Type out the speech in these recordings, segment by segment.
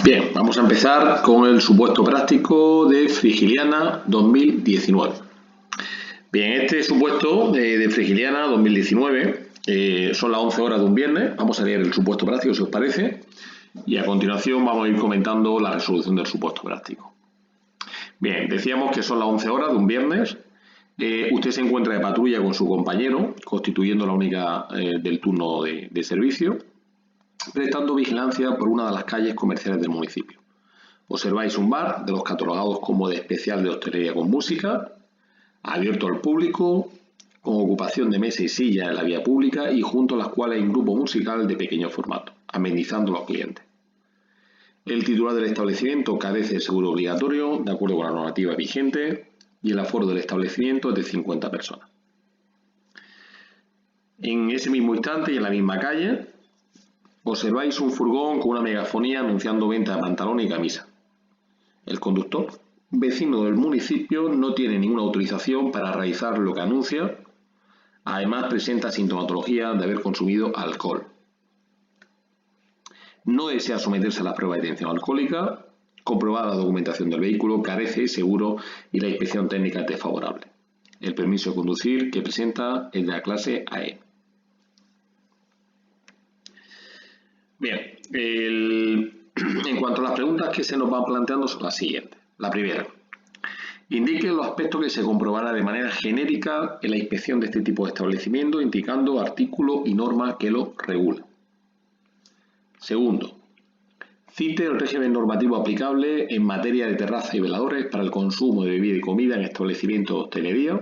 Bien, vamos a empezar con el supuesto práctico de Frigiliana 2019. Bien, este supuesto de Frigiliana 2019 son las 11 horas de un viernes. Vamos a leer el supuesto práctico, si os parece, y a continuación vamos a ir comentando la resolución del supuesto práctico. Bien, decíamos que son las 11 horas de un viernes. Usted se encuentra de patrulla con su compañero, constituyendo la única del turno de servicio, prestando vigilancia por una de las calles comerciales del municipio. Observáis un bar de los catalogados como de especial de hostelería con música, abierto al público, con ocupación de mesa y silla en la vía pública y junto a las cuales hay un grupo musical de pequeño formato, amenizando a los clientes. El titular del establecimiento carece de seguro obligatorio, de acuerdo con la normativa vigente, y el aforo del establecimiento es de 50 personas. En ese mismo instante y en la misma calle, observáis un furgón con una megafonía anunciando venta de pantalones y camisa. El conductor, vecino del municipio, no tiene ninguna autorización para realizar lo que anuncia. Además, presenta sintomatología de haber consumido alcohol. No desea someterse a la prueba de detención alcohólica. Comprobada la documentación del vehículo, carece de seguro y la inspección técnica es desfavorable. El permiso de conducir que presenta es de la clase AE. Bien, en cuanto a las preguntas que se nos van planteando son las siguientes. La primera, indique los aspectos que se comprobará de manera genérica en la inspección de este tipo de establecimiento, indicando artículo y norma que lo regula. Segundo, cite el régimen normativo aplicable en materia de terraza y veladores para el consumo de bebida y comida en establecimientos de hostelería,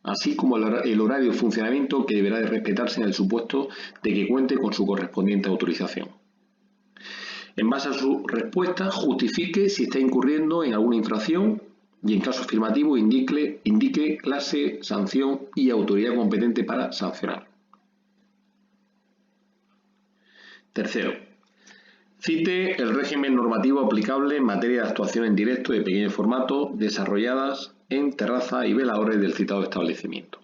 así como el horario de funcionamiento que deberá de respetarse en el supuesto de que cuente con su correspondiente autorización. En base a su respuesta, justifique si está incurriendo en alguna infracción y, en caso afirmativo, indique clase, sanción y autoridad competente para sancionar. Tercero, cite el régimen normativo aplicable en materia de actuación en directo de pequeño formato desarrolladas en terraza y veladores del citado establecimiento,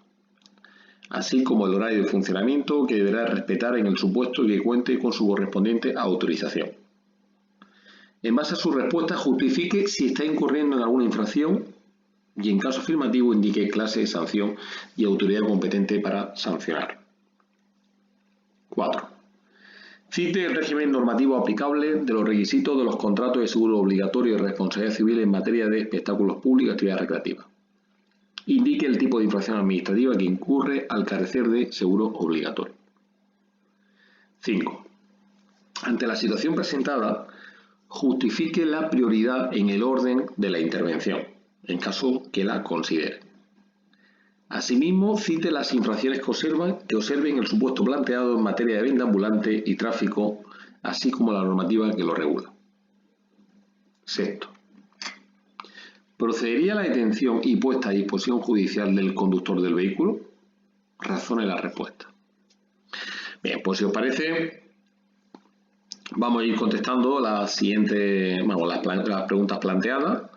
así como el horario de funcionamiento que deberá respetar en el supuesto que cuente con su correspondiente autorización. En base a su respuesta, justifique si está incurriendo en alguna infracción y, en caso afirmativo, indique clase, sanción y autoridad competente para sancionar. 4. Cite el régimen normativo aplicable de los requisitos de los contratos de seguro obligatorio y responsabilidad civil en materia de espectáculos públicos y actividades recreativas. Indique el tipo de infracción administrativa que incurre al carecer de seguro obligatorio. 5. Ante la situación presentada, justifique la prioridad en el orden de la intervención, en caso que la considere. Asimismo, cite las infracciones que observen el supuesto planteado en materia de venta ambulante y tráfico, así como la normativa que lo regula. Sexto, ¿procedería a la detención y puesta a disposición judicial del conductor del vehículo? Razone la respuesta. Bien, pues si os parece, vamos a ir contestando las preguntas planteadas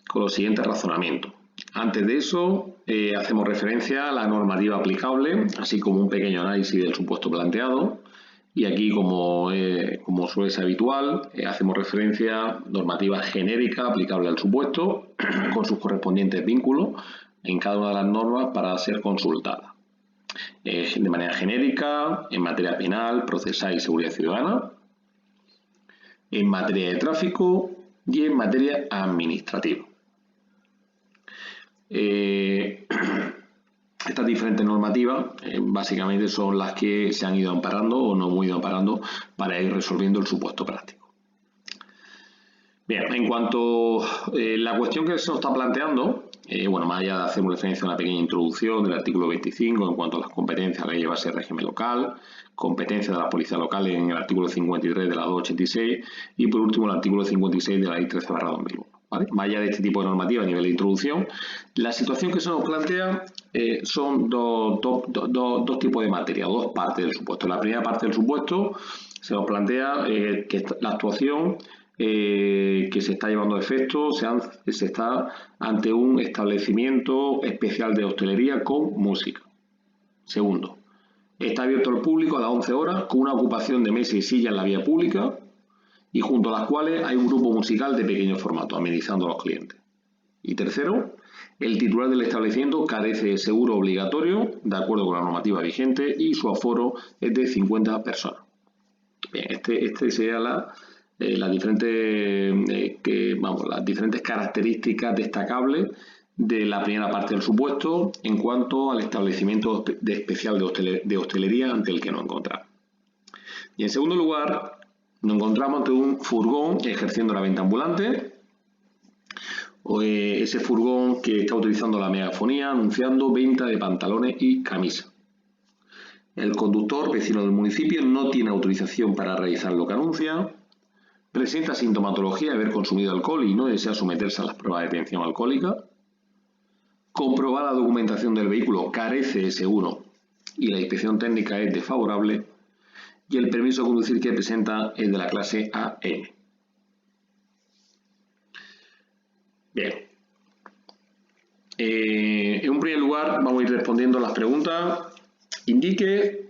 con los siguientes razonamientos. Antes de eso, hacemos referencia a la normativa aplicable, así como un pequeño análisis del supuesto planteado. Y aquí, como suele ser habitual, hacemos referencia a normativa genérica aplicable al supuesto, con sus correspondientes vínculos en cada una de las normas para ser consultada. De manera genérica, en materia penal, procesal y seguridad ciudadana, en materia de tráfico y en materia administrativa. Estas diferentes normativas básicamente son las que se han ido amparando o no hemos ido amparando para ir resolviendo el supuesto práctico. Bien, en cuanto a la cuestión que se nos está planteando, más allá de hacer referencia a una pequeña introducción del artículo 25 en cuanto a las competencias que lleva ese régimen local, competencias de las policías locales en el artículo 53 de la 286 y por último el artículo 56 de la ley 13/2001. ¿Vale? Más allá de este tipo de normativa a nivel de introducción, la situación que se nos plantea son dos tipos de materia, dos partes del supuesto. La primera parte del supuesto se nos plantea que la actuación que se está llevando a efecto se está ante un establecimiento especial de hostelería con música. Segundo, está abierto al público a las 11 horas con una ocupación de mesa y silla en la vía pública y junto a las cuales hay un grupo musical de pequeño formato, amenizando a los clientes. Y tercero, el titular del establecimiento carece de seguro obligatorio, de acuerdo con la normativa vigente, y su aforo es de 50 personas. Bien, este sería las diferentes características destacables de la primera parte del supuesto en cuanto al establecimiento especial de hostelería ante el que nos encontramos. Y en segundo lugar, nos encontramos ante un furgón ejerciendo la venta ambulante, o ese furgón que está utilizando la megafonía anunciando venta de pantalones y camisas. El conductor, vecino del municipio, no tiene autorización para realizar lo que anuncia, presenta sintomatología de haber consumido alcohol y no desea someterse a las pruebas de detención alcohólica, comprobar la documentación del vehículo carece de seguro y la inspección técnica es desfavorable, y el permiso de conducir que presenta es de la clase AM. Bien. En un primer lugar vamos a ir respondiendo las preguntas. Indique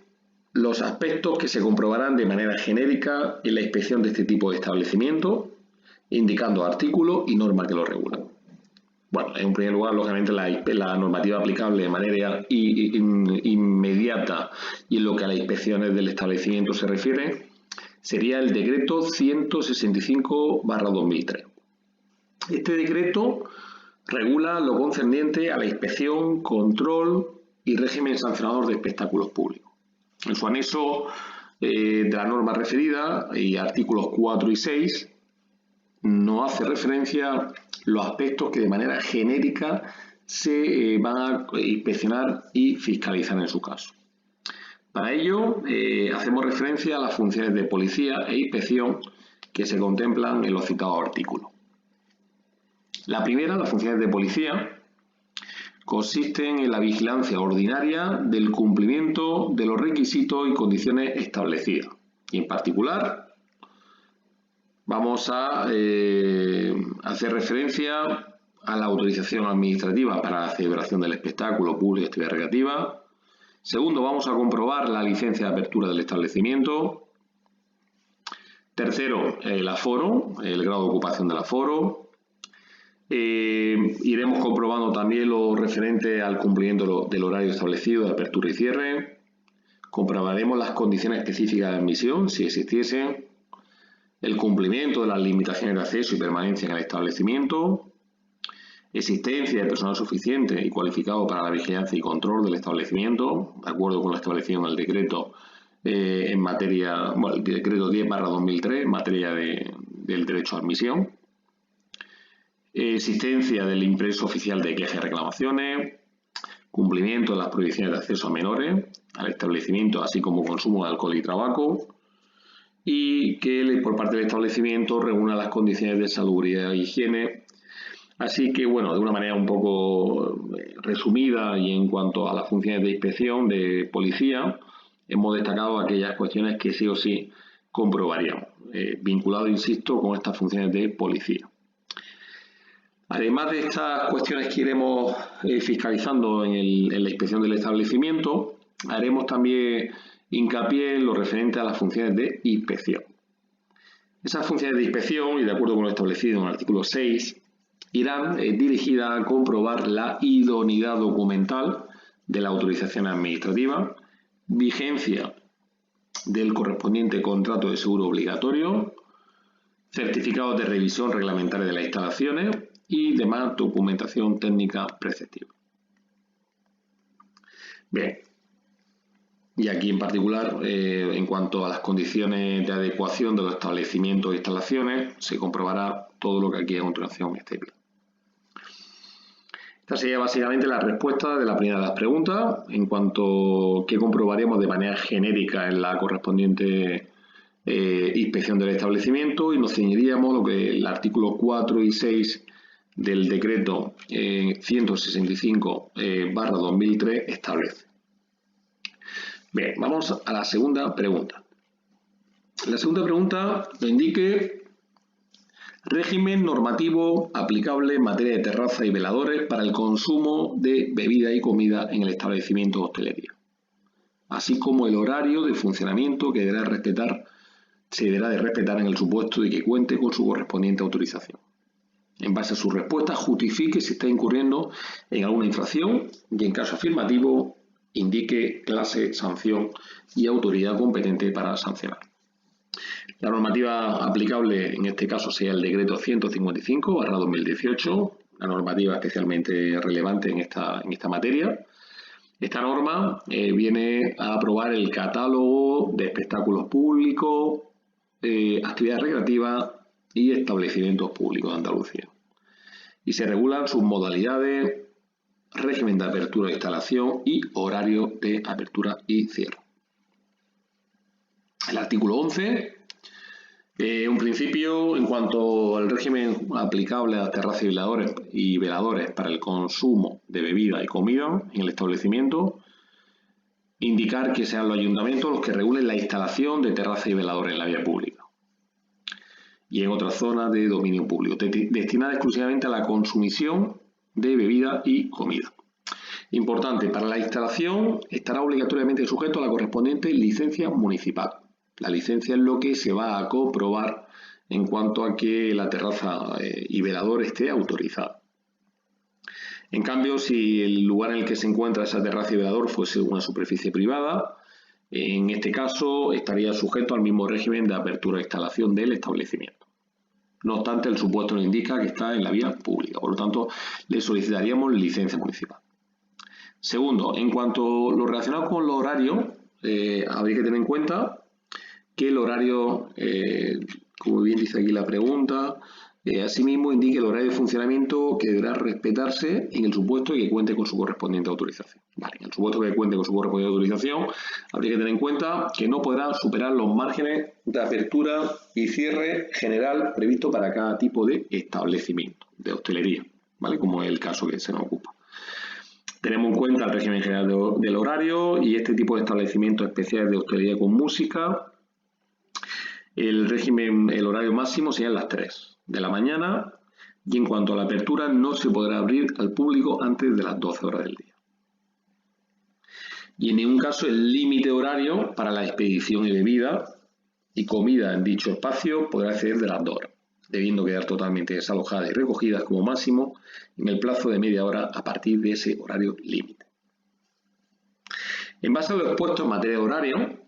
los aspectos que se comprobarán de manera genérica en la inspección de este tipo de establecimiento, indicando artículos y normas que lo regulan. Bueno, en un primer lugar, lógicamente, la normativa aplicable de manera inmediata y en lo que a las inspecciones del establecimiento se refiere, sería el decreto 165/2003. Este decreto regula lo concerniente a la inspección, control y régimen sancionador de espectáculos públicos. En su anexo de la norma referida y artículos 4 y 6 nos hace referencia los aspectos que de manera genérica se van a inspeccionar y fiscalizar en su caso. Para ello hacemos referencia a las funciones de policía e inspección que se contemplan en los citados artículos. La primera, las funciones de policía, consisten en la vigilancia ordinaria del cumplimiento de los requisitos y condiciones establecidas. Y en particular, vamos a hacer referencia a la autorización administrativa para la celebración del espectáculo público y actividad recreativa. Segundo, vamos a comprobar la licencia de apertura del establecimiento. Tercero, el aforo, el grado de ocupación del aforo. Iremos comprobando también lo referente al cumplimiento del horario establecido de apertura y cierre. Comprobaremos las condiciones específicas de admisión, si existiesen, el cumplimiento de las limitaciones de acceso y permanencia en el establecimiento, existencia de personal suficiente y cualificado para la vigilancia y control del establecimiento, de acuerdo con lo establecido en el decreto en materia, bueno, el decreto 10/2003 en materia del derecho a admisión. Existencia del impreso oficial de quejas y reclamaciones, cumplimiento de las prohibiciones de acceso a menores al establecimiento, así como consumo de alcohol y tabaco, y que por parte del establecimiento reúna las condiciones de salubridad e higiene. Así que, bueno, de una manera un poco resumida y en cuanto a las funciones de inspección de policía, hemos destacado aquellas cuestiones que sí o sí comprobaríamos, vinculado, insisto, con estas funciones de policía. Además de estas cuestiones que iremos fiscalizando en la inspección del establecimiento, haremos también hincapié en lo referente a las funciones de inspección. Esas funciones de inspección, y de acuerdo con lo establecido en el artículo 6, irán dirigidas a comprobar la idoneidad documental de la autorización administrativa, vigencia del correspondiente contrato de seguro obligatorio, certificados de revisión reglamentaria de las instalaciones y demás documentación técnica preceptiva. Bien, y aquí en particular, en cuanto a las condiciones de adecuación de los establecimientos e instalaciones, se comprobará todo lo que aquí a continuación esté bien. Esta sería básicamente la respuesta de la primera de las preguntas, en cuanto a qué comprobaremos de manera genérica en la correspondiente inspección del establecimiento, y nos ceñiríamos lo que el artículo 4 y 6 del decreto 165/2003 establece. Bien, vamos a la segunda pregunta. La segunda pregunta me indique régimen normativo aplicable en materia de terraza y veladores para el consumo de bebida y comida en el establecimiento de hostelería, así como el horario de funcionamiento que deberá respetar se deberá de respetar en el supuesto de que cuente con su correspondiente autorización. En base a su respuesta, justifique si está incurriendo en alguna infracción y, en caso afirmativo, indique clase, sanción y autoridad competente para sancionar. La normativa aplicable en este caso sería el decreto 155/2018, una normativa especialmente relevante en esta materia. Esta norma viene a aprobar el catálogo de espectáculos públicos, actividades recreativas y establecimientos públicos de Andalucía. Y se regulan sus modalidades, régimen de apertura de instalación y horario de apertura y cierre. El artículo 11, un principio en cuanto al régimen aplicable a las terrazas y veladores para el consumo de bebida y comida en el establecimiento, indicar que sean los ayuntamientos los que regulen la instalación de terrazas y veladores en la vía pública y en otras zonas de dominio público, destinada exclusivamente a la consumición de bebida y comida. Importante, para la instalación estará obligatoriamente sujeto a la correspondiente licencia municipal. La licencia es lo que se va a comprobar en cuanto a que la terraza y velador esté autorizada. En cambio, si el lugar en el que se encuentra esa terraza y velador fuese una superficie privada, en este caso estaría sujeto al mismo régimen de apertura e instalación del establecimiento. No obstante, el supuesto nos indica que está en la vía pública, por lo tanto, le solicitaríamos licencia municipal. Segundo, en cuanto a lo relacionado con los horarios, habría que tener en cuenta que el horario, como bien dice aquí la pregunta, asimismo indique el horario de funcionamiento que deberá respetarse en el supuesto de que cuente con su correspondiente autorización. Vale, en el supuesto de que cuente con su correspondiente autorización, habría que tener en cuenta que no podrá superar los márgenes de apertura y cierre general previsto para cada tipo de establecimiento, de hostelería, ¿vale? Como es el caso que se nos ocupa. Tenemos en cuenta el régimen general del horario y este tipo de establecimientos especiales de hostelería con música. El horario máximo serían las 3 de la mañana y en cuanto a la apertura no se podrá abrir al público antes de las 12 horas del día. Y en ningún caso el límite horario para la expedición y bebida y comida en dicho espacio podrá exceder de las 2 horas, debiendo quedar totalmente desalojadas y recogidas como máximo en el plazo de media hora a partir de ese horario límite. En base a lo expuesto en materia de horario,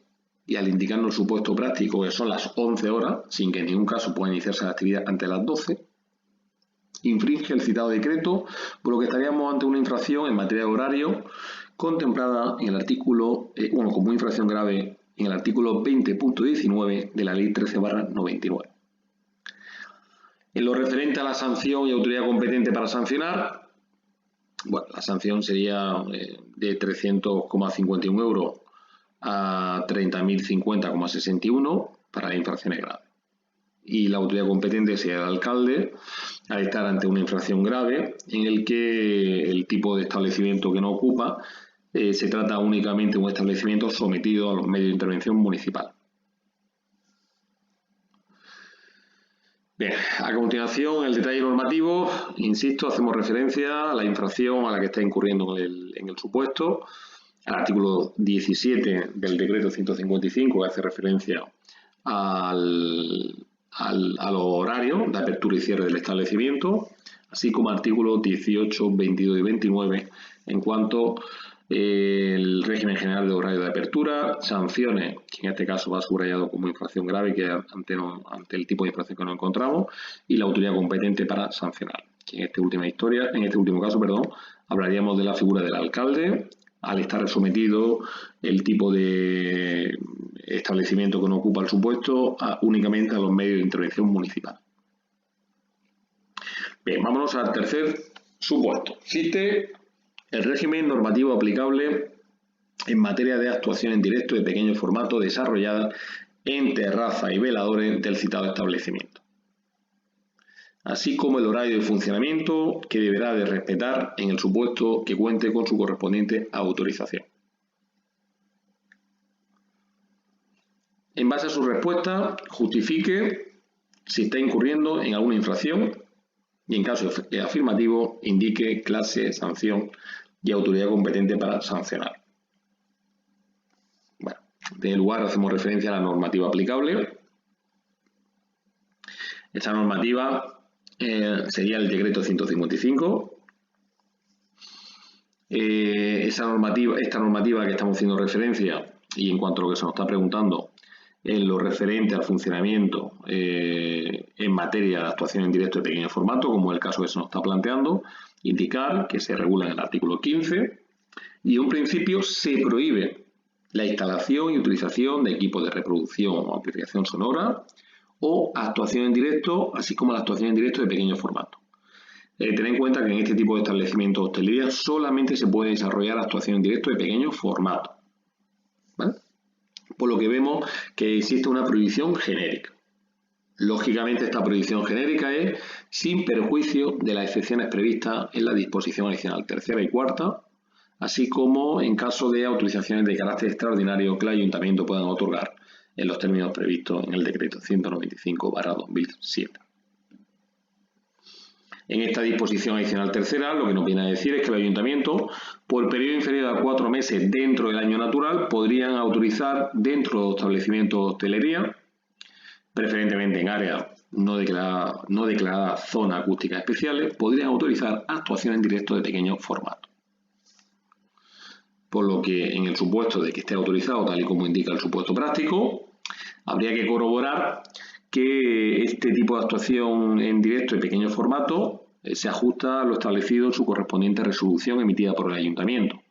y al indicarnos el supuesto práctico que son las 11 horas, sin que en ningún caso pueda iniciarse la actividad antes de las 12, infringe el citado decreto, por lo que estaríamos ante una infracción en materia de horario contemplada en el artículo, como infracción grave en el artículo 20.19 de la Ley 13/99. En lo referente a la sanción y autoridad competente para sancionar, bueno, la sanción sería de 300,51 euros a 30.050,61 para infracciones graves. Y la autoridad competente sería el alcalde al estar ante una infracción grave en el que el tipo de establecimiento que no ocupa se trata únicamente de un establecimiento sometido a los medios de intervención municipal. Bien, a continuación, el detalle normativo, insisto, hacemos referencia a la infracción a la que está incurriendo en el supuesto, al artículo 17 del decreto 155, que hace referencia a los horarios de apertura y cierre del establecimiento, así como artículos 18, 22 y 29 en cuanto el régimen general de horario de apertura, sanciones, que en este caso va subrayado como infracción grave, que ante el tipo de infracción que nos encontramos, y la autoridad competente para sancionar. En este último caso, hablaríamos de la figura del alcalde, al estar sometido el tipo de establecimiento que no ocupa el supuesto únicamente a los medios de intervención municipal. Bien, vámonos al tercer supuesto. Existe el régimen normativo aplicable en materia de actuación en directo de pequeño formato desarrollada en terrazas y veladores del citado establecimiento, así como el horario de funcionamiento que deberá de respetar en el supuesto que cuente con su correspondiente autorización. En base a su respuesta, justifique si está incurriendo en alguna infracción y, en caso afirmativo, indique clase, sanción y autoridad competente para sancionar. Bueno, en primer lugar, hacemos referencia a la normativa aplicable. Esta normativa sería el decreto 155. Esta normativa que estamos haciendo referencia, y en cuanto a lo que se nos está preguntando, en lo referente al funcionamiento en materia de actuación en directo de pequeño formato, como el caso que se nos está planteando, indicar que se regula en el artículo 15 y en un principio se prohíbe la instalación y utilización de equipos de reproducción o amplificación sonora o actuación en directo, así como la actuación en directo de pequeño formato. Ten en cuenta que en este tipo de establecimientos de hostelería solamente se puede desarrollar actuación en directo de pequeño formato, ¿vale? Por lo que vemos que existe una prohibición genérica. Lógicamente, esta prohibición genérica es sin perjuicio de las excepciones previstas en la disposición adicional tercera y cuarta, así como en caso de autorizaciones de carácter extraordinario que el ayuntamiento puedan otorgar en los términos previstos en el decreto 195/2007. En esta disposición adicional tercera, lo que nos viene a decir es que el ayuntamiento, por periodo inferior a 4 meses dentro del año natural, podrían autorizar dentro de establecimientos de hostelería, preferentemente en áreas no declaradas zonas acústicas especiales, podrían autorizar actuaciones en directo de pequeño formato. Por lo que, en el supuesto de que esté autorizado, tal y como indica el supuesto práctico, habría que corroborar que este tipo de actuación en directo de pequeño formato se ajusta a lo establecido en su correspondiente resolución emitida por el ayuntamiento,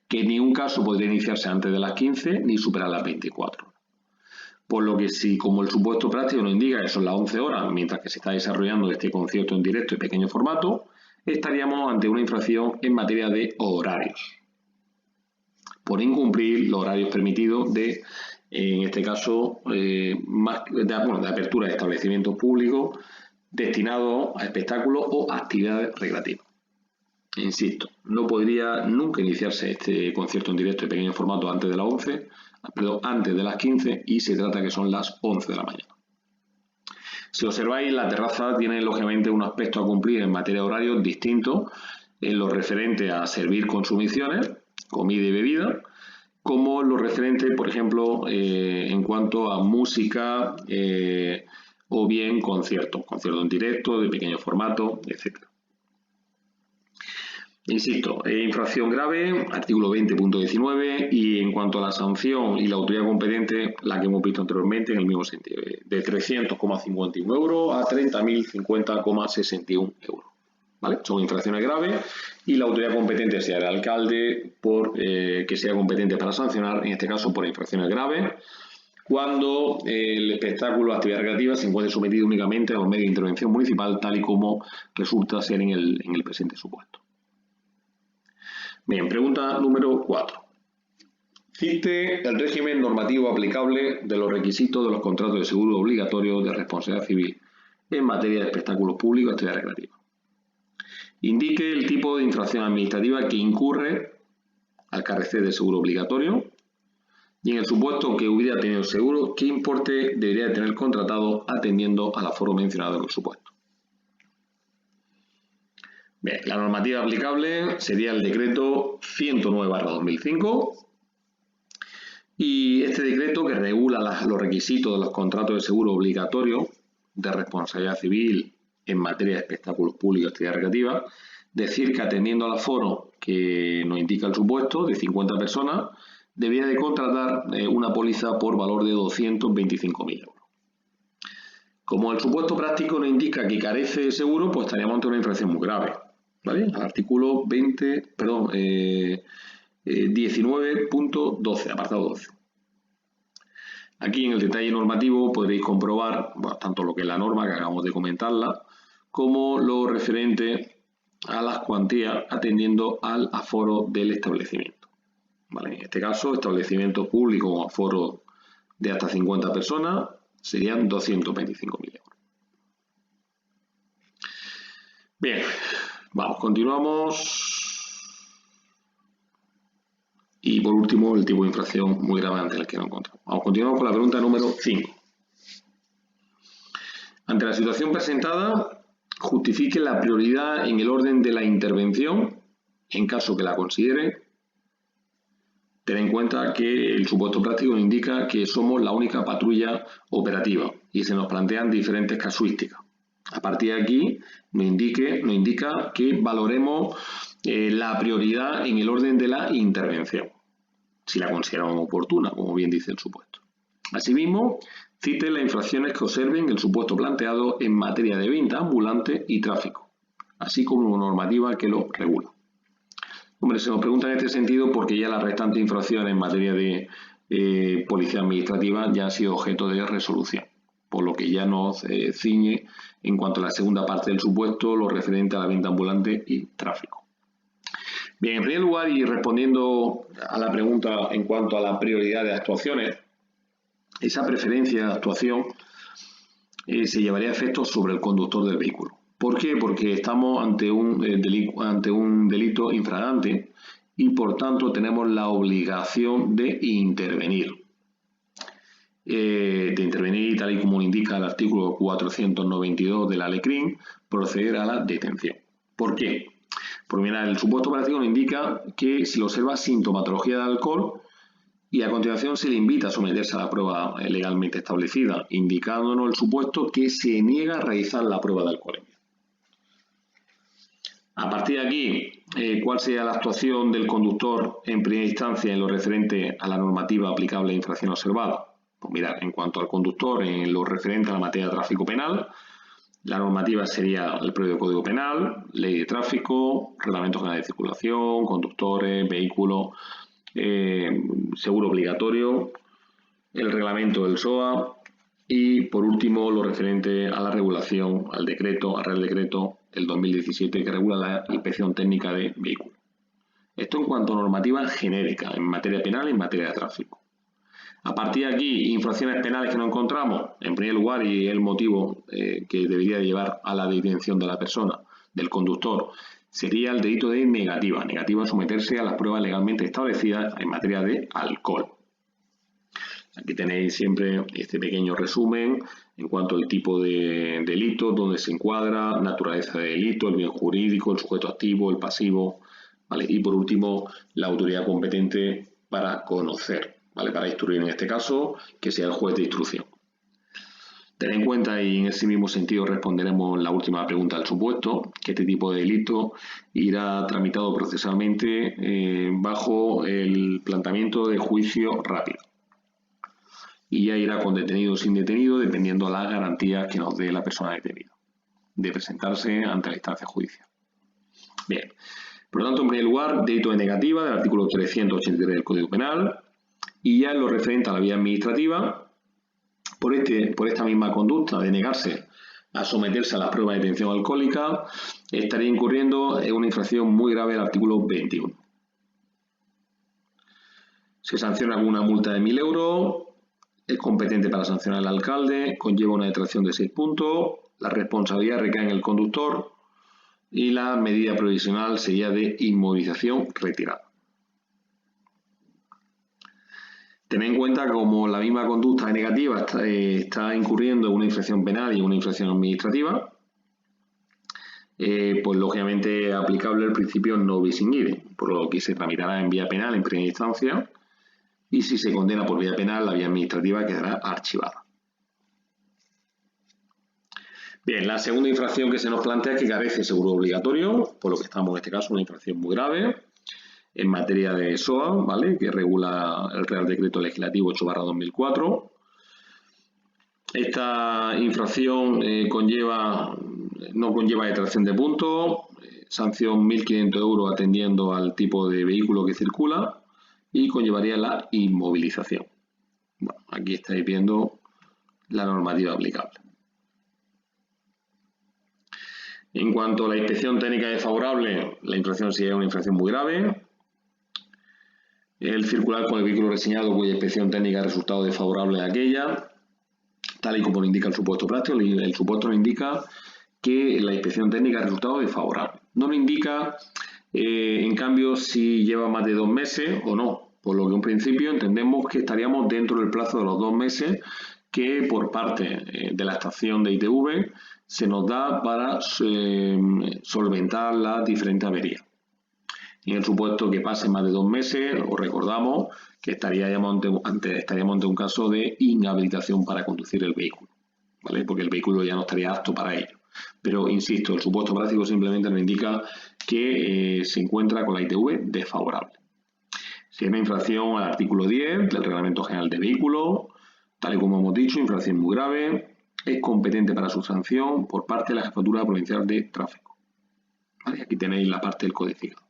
que en ningún caso podría iniciarse antes de las 15 ni superar las 24 horas. Por lo que si, como el supuesto práctico nos indica que son las 11 horas, mientras que se está desarrollando este concierto en directo de pequeño formato, estaríamos ante una infracción en materia de horarios, por incumplir los horarios permitidos de, en este caso, de apertura de establecimientos públicos destinados a espectáculos o actividades recreativas. Insisto, no podría nunca iniciarse este concierto en directo de pequeño formato antes de las 15, y se trata que son las 11 de la mañana. Si observáis, la terraza tiene lógicamente un aspecto a cumplir en materia de horarios distinto en lo referente a servir consumiciones, comida y bebida, como lo referente, por ejemplo, en cuanto a música o bien conciertos en directo, de pequeño formato, etc. Insisto, infracción grave, artículo 20.19, y en cuanto a la sanción y la autoridad competente, la que hemos visto anteriormente en el mismo sentido, de 300,51 euros a 30.050,61 euros. ¿Vale? Son infracciones graves y la autoridad competente sea el alcalde que sea competente para sancionar, en este caso por infracciones graves, cuando el espectáculo o actividad recreativa se encuentre sometido únicamente a los medios de intervención municipal, tal y como resulta ser en el presente supuesto. Bien, pregunta número 4. Cite el régimen normativo aplicable de los requisitos de los contratos de seguro obligatorio de responsabilidad civil en materia de espectáculos públicos y actividad recreativa. Indique el tipo de infracción administrativa que incurre al carecer de seguro obligatorio y, en el supuesto que hubiera tenido seguro, qué importe debería tener el contratado atendiendo al aforo mencionado en el supuesto. Bien, la normativa aplicable sería el decreto 109/2005 y este decreto, que regula los requisitos de los contratos de seguro obligatorio de responsabilidad civil en materia de espectáculos públicos y actividad recreativa, decir que atendiendo al aforo que nos indica el supuesto de 50 personas, debía de contratar una póliza por valor de 225.000 euros. Como el supuesto práctico nos indica que carece de seguro, pues estaríamos ante una infracción muy grave, ¿vale? Al artículo 19.12, apartado 12. Aquí en el detalle normativo podréis comprobar tanto lo que es la norma, que acabamos de comentarla, como lo referente a las cuantías atendiendo al aforo del establecimiento. ¿Vale? En este caso, establecimiento público con aforo de hasta 50 personas serían 225.000 euros. Bien, vamos, continuamos. Y por último, el tipo de infracción muy grave ante el que nos encontramos. Vamos, continuamos con la pregunta número 5. Ante la situación presentada, justifique la prioridad en el orden de la intervención, en caso que la considere. Ten en cuenta que el supuesto práctico nos indica que somos la única patrulla operativa y se nos plantean diferentes casuísticas. A partir de aquí nos indica que valoremos la prioridad en el orden de la intervención, si la consideramos oportuna, como bien dice el supuesto. Asimismo, cite las infracciones que observen el supuesto planteado en materia de venta ambulante y tráfico, así como normativa que lo regula. Hombre, se nos pregunta en este sentido porque ya las restantes infracciones en materia de policía administrativa ya han sido objeto de resolución, por lo que ya nos ciñe en cuanto a la segunda parte del supuesto, lo referente a la venta ambulante y tráfico. Bien, en primer lugar, y respondiendo a la pregunta en cuanto a la prioridad de actuaciones, esa preferencia de actuación se llevaría a efecto sobre el conductor del vehículo. ¿Por qué? Porque estamos ante un delito infragante y por tanto tenemos la obligación de intervenir. Tal y como indica el artículo 492 de la Ley CRIM, proceder a la detención. ¿Por qué? Porque mira, el supuesto operativo nos indica que se le observa sintomatología de alcohol y a continuación se le invita a someterse a la prueba legalmente establecida, indicándonos el supuesto que se niega a realizar la prueba de alcoholemia. A partir de aquí, ¿cuál sería la actuación del conductor en primera instancia en lo referente a la normativa aplicable a infracción observada? Pues mira, en cuanto al conductor, en lo referente a la materia de tráfico penal, la normativa sería el propio Código Penal, Ley de Tráfico, Reglamento General de Circulación, conductores, vehículos, seguro obligatorio, el reglamento del SOA y, por último, lo referente a la regulación, al Real Decreto del 2017 que regula la inspección técnica de vehículos. Esto en cuanto a normativa genérica en materia penal y en materia de tráfico. A partir de aquí, infracciones penales que no encontramos, en primer lugar, y el motivo que debería llevar a la detención de la persona, del conductor, sería el delito de negativa a someterse a las pruebas legalmente establecidas en materia de alcohol. Aquí tenéis siempre este pequeño resumen en cuanto al tipo de delito, dónde se encuadra, naturaleza de delito, el bien jurídico, el sujeto activo, el pasivo, ¿vale? Y por último, la autoridad competente para conocer, ¿vale? Para instruir en este caso, que sea el juez de instrucción. Ten en cuenta, y en ese mismo sentido responderemos la última pregunta del supuesto, que este tipo de delito irá tramitado procesalmente bajo el planteamiento de juicio rápido. Y ya irá con detenido o sin detenido, dependiendo de las garantías que nos dé la persona detenida, de presentarse ante la instancia judicial. Bien, por lo tanto, en primer lugar, delito de negativa del artículo 383 del Código Penal, y ya en lo referente a la vía administrativa, por esta misma conducta de negarse a someterse a las pruebas de detención alcohólica, estaría incurriendo en una infracción muy grave del artículo 21. Se sanciona con una multa de 1.000 euros, es competente para sancionar al alcalde, conlleva una detracción de 6 puntos, la responsabilidad recae en el conductor y la medida provisional sería de inmovilización retirada. Tened en cuenta que como la misma conducta negativa está incurriendo en una infracción penal y una infracción administrativa, pues lógicamente es aplicable el principio no bis in idem, por lo que se tramitará en vía penal en primera instancia y si se condena por vía penal, la vía administrativa quedará archivada. Bien, la segunda infracción que se nos plantea es que carece de seguro obligatorio, por lo que estamos en este caso en una infracción muy grave en materia de SOA, ¿vale? Que regula el Real Decreto Legislativo 8/2004. Esta infracción no conlleva detracción de puntos, sanción 1.500 euros atendiendo al tipo de vehículo que circula y conllevaría la inmovilización. Bueno, aquí estáis viendo la normativa aplicable. En cuanto a la inspección técnica desfavorable, la infracción sería una infracción muy grave. El circular con el vehículo reseñado cuya inspección técnica ha resultado desfavorable a aquella, tal y como lo indica el supuesto práctico, el supuesto nos indica que la inspección técnica ha resultado desfavorable. No nos indica, en cambio, si lleva más de 2 meses o no, por lo que en principio entendemos que estaríamos dentro del plazo de los 2 meses que por parte de la estación de ITV se nos da para solventar las diferentes averías. En el supuesto que pase más de 2 meses, os recordamos que estaríamos ante un caso de inhabilitación para conducir el vehículo, ¿vale? Porque el vehículo ya no estaría apto para ello. Pero, insisto, el supuesto práctico simplemente nos indica que se encuentra con la ITV desfavorable. Si es una infracción al artículo 10 del Reglamento General de Vehículos, tal y como hemos dicho, infracción muy grave, es competente para su sanción por parte de la Jefatura Provincial de Tráfico. ¿Vale? Aquí tenéis la parte del codificado.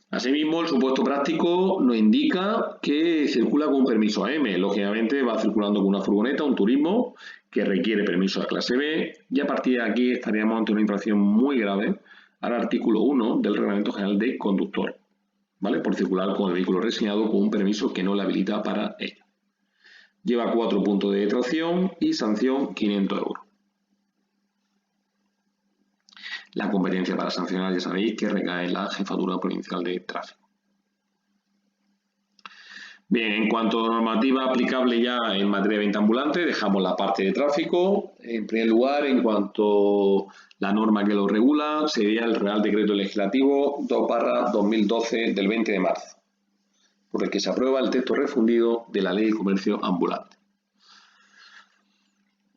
Asimismo, el supuesto práctico nos indica que circula con un permiso AM. Lógicamente va circulando con una furgoneta, un turismo, que requiere permiso de clase B, y a partir de aquí estaríamos ante una infracción muy grave al artículo 1 del Reglamento General de Conductor, ¿vale? Por circular con el vehículo reseñado con un permiso que no le habilita para ello. Lleva 4 puntos de detracción y sanción 500 euros. La competencia para sancionar, ya sabéis, que recae en la Jefatura Provincial de Tráfico. Bien, en cuanto a normativa aplicable ya en materia de venta ambulante, dejamos la parte de tráfico. En primer lugar, en cuanto a la norma que lo regula, sería el Real Decreto Legislativo 2/2012 del 20 de marzo, por el que se aprueba el texto refundido de la Ley de Comercio Ambulante.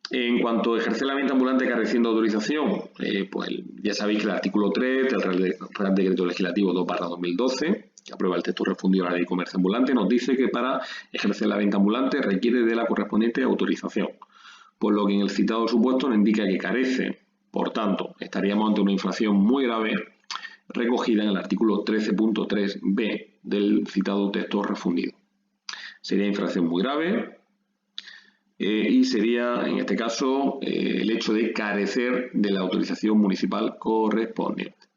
En cuanto a ejercer la venta ambulante careciendo de autorización, pues ya sabéis que el artículo 3 del Real Decreto Legislativo 2/2012, que aprueba el texto refundido de la Ley de Comercio Ambulante, nos dice que para ejercer la venta ambulante requiere de la correspondiente autorización, por lo que en el citado supuesto nos indica que carece. Por tanto, estaríamos ante una infracción muy grave recogida en el artículo 13.3b del citado texto refundido. Sería infracción muy grave. Y sería, en este caso, el hecho de carecer de la autorización municipal correspondiente.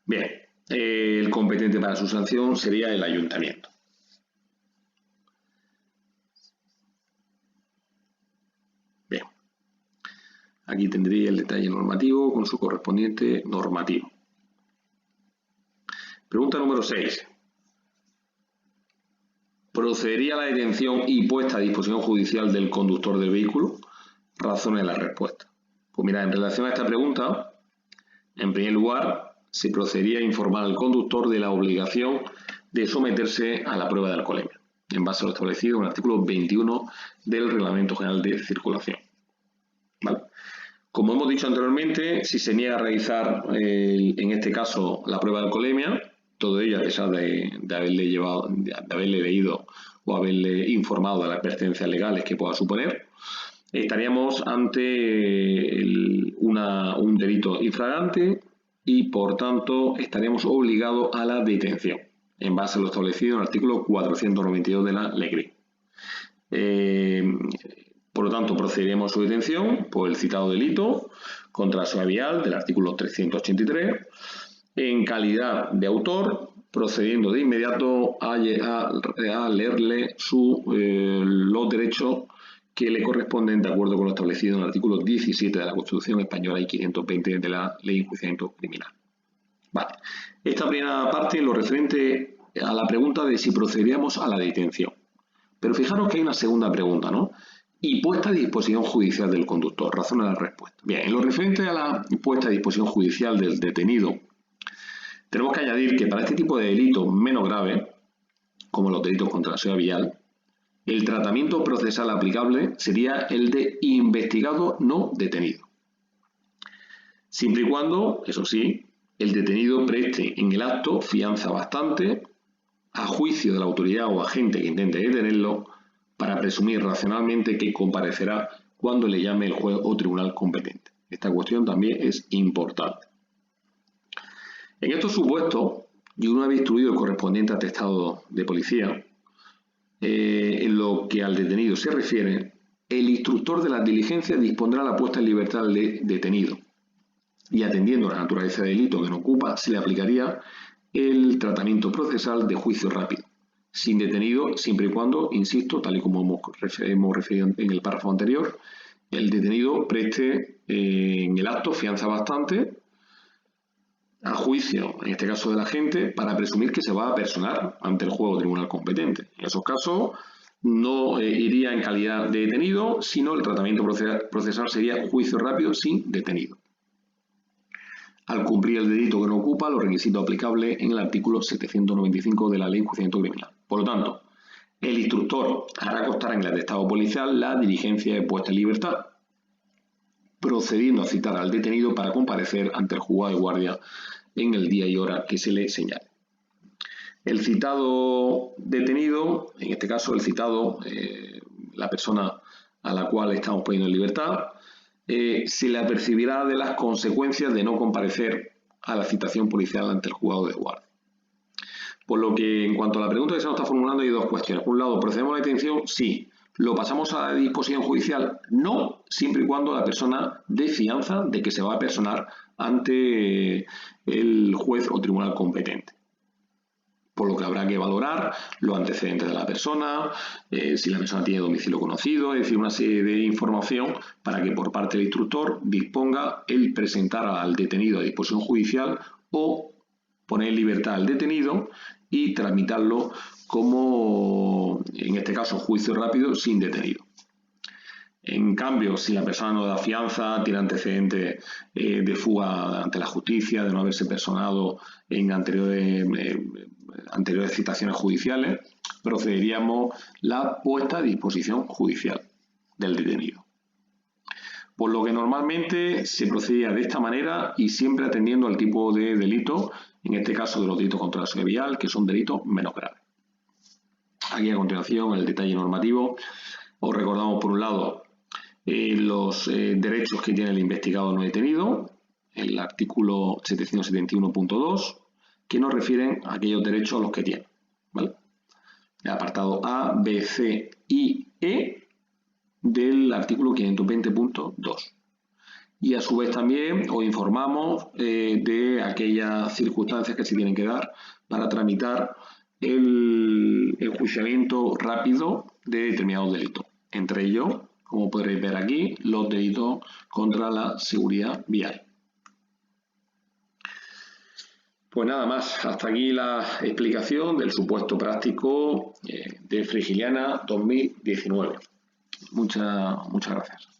Bien, el competente para su sanción sería el ayuntamiento. Bien, aquí tendría el detalle normativo con su correspondiente normativo. Pregunta número 6. ¿Procedería a la detención y puesta a disposición judicial del conductor del vehículo? Razones de la respuesta. Pues mira, en relación a esta pregunta, en primer lugar, se procedería a informar al conductor de la obligación de someterse a la prueba de alcoholemia, en base a lo establecido en el artículo 21 del Reglamento General de Circulación. ¿Vale? Como hemos dicho anteriormente, si se niega a realizar, en este caso, la prueba de alcoholemia, todo ello a pesar de haberle leído o haberle informado de las advertencias legales que pueda suponer, estaríamos ante un delito infragante y, por tanto, estaríamos obligados a la detención, en base a lo establecido en el artículo 492 de la Ley. Por lo tanto, procederemos a su detención por el citado delito contra la seguridad vial del artículo 383, en calidad de autor, procediendo de inmediato a leerle los derechos que le corresponden de acuerdo con lo establecido en el artículo 17 de la Constitución Española y 520 de la Ley de Enjuiciamiento Criminal. Vale. Esta primera parte es lo referente a la pregunta de si procederíamos a la detención. Pero fijaros que hay una segunda pregunta, ¿no? Y puesta a disposición judicial del conductor. Razón de la respuesta. Bien, en lo referente a la puesta a disposición judicial del detenido, tenemos que añadir que para este tipo de delitos menos graves, como los delitos contra la seguridad vial, el tratamiento procesal aplicable sería el de investigado no detenido. Siempre y cuando, eso sí, el detenido preste en el acto fianza bastante a juicio de la autoridad o agente que intente detenerlo para presumir racionalmente que comparecerá cuando le llame el juez o tribunal competente. Esta cuestión también es importante. En estos supuestos, y una vez instruido el correspondiente atestado de policía, en lo que al detenido se refiere, el instructor de las diligencias dispondrá la puesta en libertad del detenido y, atendiendo a la naturaleza del delito que no ocupa, se le aplicaría el tratamiento procesal de juicio rápido, sin detenido, siempre y cuando, insisto, tal y como hemos referido en el párrafo anterior, el detenido preste en el acto fianza bastante a juicio, en este caso de la agente, para presumir que se va a personar ante el juez o tribunal competente. En esos casos no iría en calidad de detenido, sino el tratamiento procesal sería juicio rápido sin detenido, al cumplir el delito que no ocupa los requisitos aplicables en el artículo 795 de la Ley de Enjuiciamiento Criminal. Por lo tanto, El instructor hará constar en el atestado policial la diligencia de puesta en libertad, procediendo a citar al detenido para comparecer ante el juzgado de guardia en el día y hora que se le señale. El citado detenido, en este caso el citado, la persona a la cual estamos poniendo en libertad, se le apercibirá de las consecuencias de no comparecer a la citación policial ante el juzgado de guardia. Por lo que, en cuanto a la pregunta que se nos está formulando, hay dos cuestiones. Por un lado, ¿procedemos a la detención? Sí. ¿Lo pasamos a la disposición judicial? No, siempre y cuando la persona dé fianza de que se va a personar ante el juez o tribunal competente. Por lo que habrá que valorar los antecedentes de la persona, si la persona tiene domicilio conocido, es decir, una serie de información para que por parte del instructor disponga el presentar al detenido a disposición judicial o poner en libertad al detenido y tramitarlo como, en este caso, juicio rápido sin detenido. En cambio, si la persona no da fianza, tiene antecedentes de fuga ante la justicia, de no haberse personado en anteriores citaciones judiciales, procederíamos la puesta a disposición judicial del detenido. Por lo que normalmente se procedía de esta manera y siempre atendiendo al tipo de delito, en este caso de los delitos contra la seguridad vial, que son delitos menos graves. Aquí a continuación el detalle normativo. Os recordamos por un lado los derechos que tiene el investigado no detenido, el artículo 771.2, que nos refieren a aquellos derechos a los que tiene, ¿vale? El apartado A, B, C y E del artículo 520.2. Y a su vez también os informamos de aquellas circunstancias que se tienen que dar para tramitar el enjuiciamiento rápido de determinados delitos. Entre ellos, como podréis ver aquí, los delitos contra la seguridad vial. Pues nada más, hasta aquí la explicación del supuesto práctico de Frigiliana 2019. Muchas gracias.